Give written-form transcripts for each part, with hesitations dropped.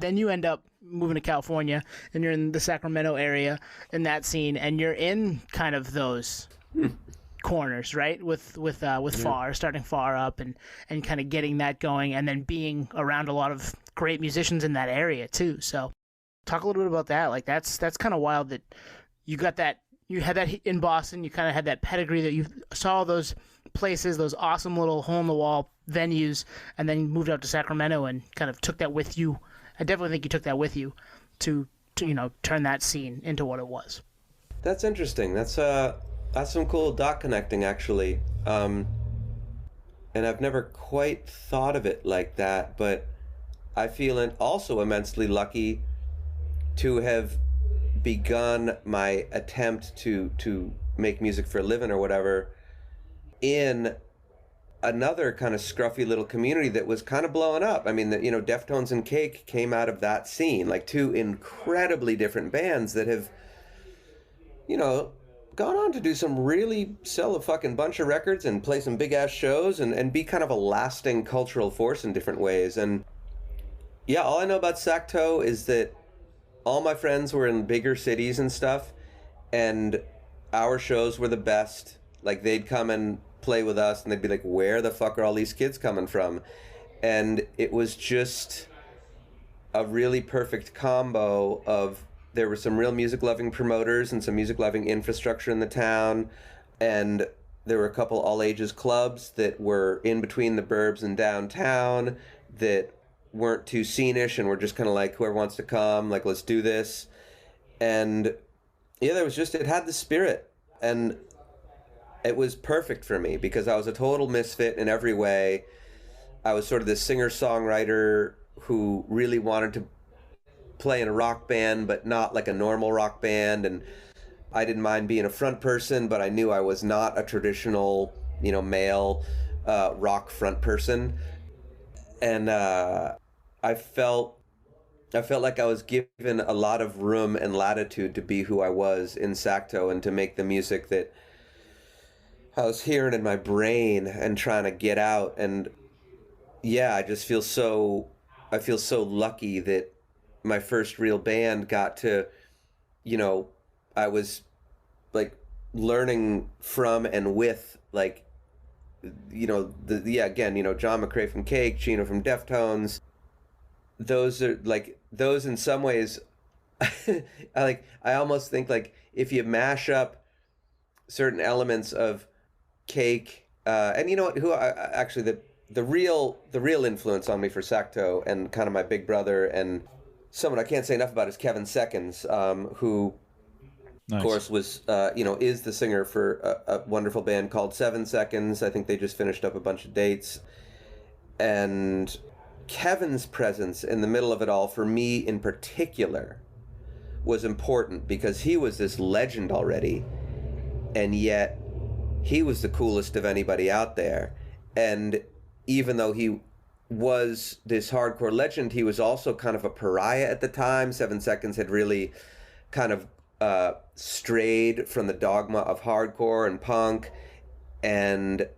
Then you end up moving to California, and you're in the Sacramento area in that scene, and you're in kind of those corners, right? With Far, starting Far up, and kind of getting that going, and then being around a lot of great musicians in that area too. So, talk a little bit about that. Like that's kind of wild that you got that. You had that in Boston. You kind of had that pedigree that you saw those places, those awesome little hole-in-the-wall venues, and then moved out to Sacramento and kind of took that with you. I definitely think you took that with you to turn that scene into what it was. That's interesting. That's some cool dot connecting, actually. And I've never quite thought of it like that, but I feel also immensely lucky to have begun my attempt to make music for a living or whatever in another kind of scruffy little community that was kind of blowing up. I mean, Deftones and Cake came out of that scene, like two incredibly different bands that have, gone on to do some really sell a fucking bunch of records and play some big ass shows and be kind of a lasting cultural force in different ways. And yeah, all I know about Sacto is that all my friends were in bigger cities and stuff, and our shows were the best. Like, they'd come and play with us, and they'd be like, where the fuck are all these kids coming from? And it was just a really perfect combo of, there were some real music-loving promoters and some music-loving infrastructure in the town, and there were a couple all-ages clubs that were in between the burbs and downtown that weren't too scenish and were just kind of like, whoever wants to come, like, let's do this. And yeah, it had the spirit, and it was perfect for me because I was a total misfit in every way. I was sort of this singer-songwriter who really wanted to play in a rock band, but not like a normal rock band, and I didn't mind being a front person, but I knew I was not a traditional, male rock front person. And I felt like I was given a lot of room and latitude to be who I was in Sacto and to make the music that I was hearing in my brain and trying to get out. And yeah, I feel so lucky that my first real band got to, I was like learning from and with, like, John McRae from Cake, Chino from Deftones. Those in some ways, I almost think, like, if you mash up certain elements of Cake, and actually the real influence on me for Sacto and kind of my big brother and someone I can't say enough about is Kevin Seconds, who Nice. of course was is the singer for a wonderful band called 7 Seconds. I think they just finished up a bunch of dates. And Kevin's presence in the middle of it all, for me in particular, was important because he was this legend already, and yet he was the coolest of anybody out there. And even though he was this hardcore legend, he was also kind of a pariah at the time. 7 Seconds had really kind of strayed from the dogma of hardcore and punk, and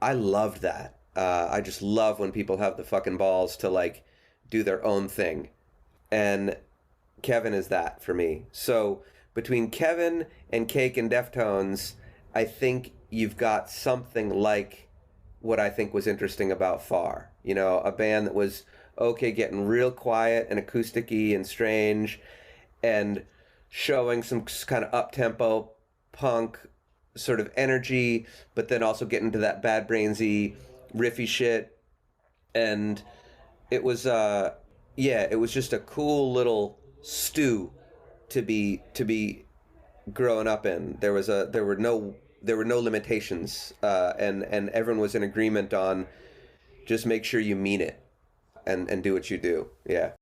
I loved that. I just love when people have the fucking balls to, like, do their own thing, and Kevin is that for me. So between Kevin and Cake and Deftones, I think you've got something like what I think was interesting about Far. A band that was getting real quiet and acousticy and strange, and showing some kind of up-tempo punk sort of energy, but then also getting to that Bad Brainsy riffy shit. And it was it was just a cool little stew to be growing up in. There were no limitations, and everyone was in agreement on just make sure you mean it and do what you do. Yeah.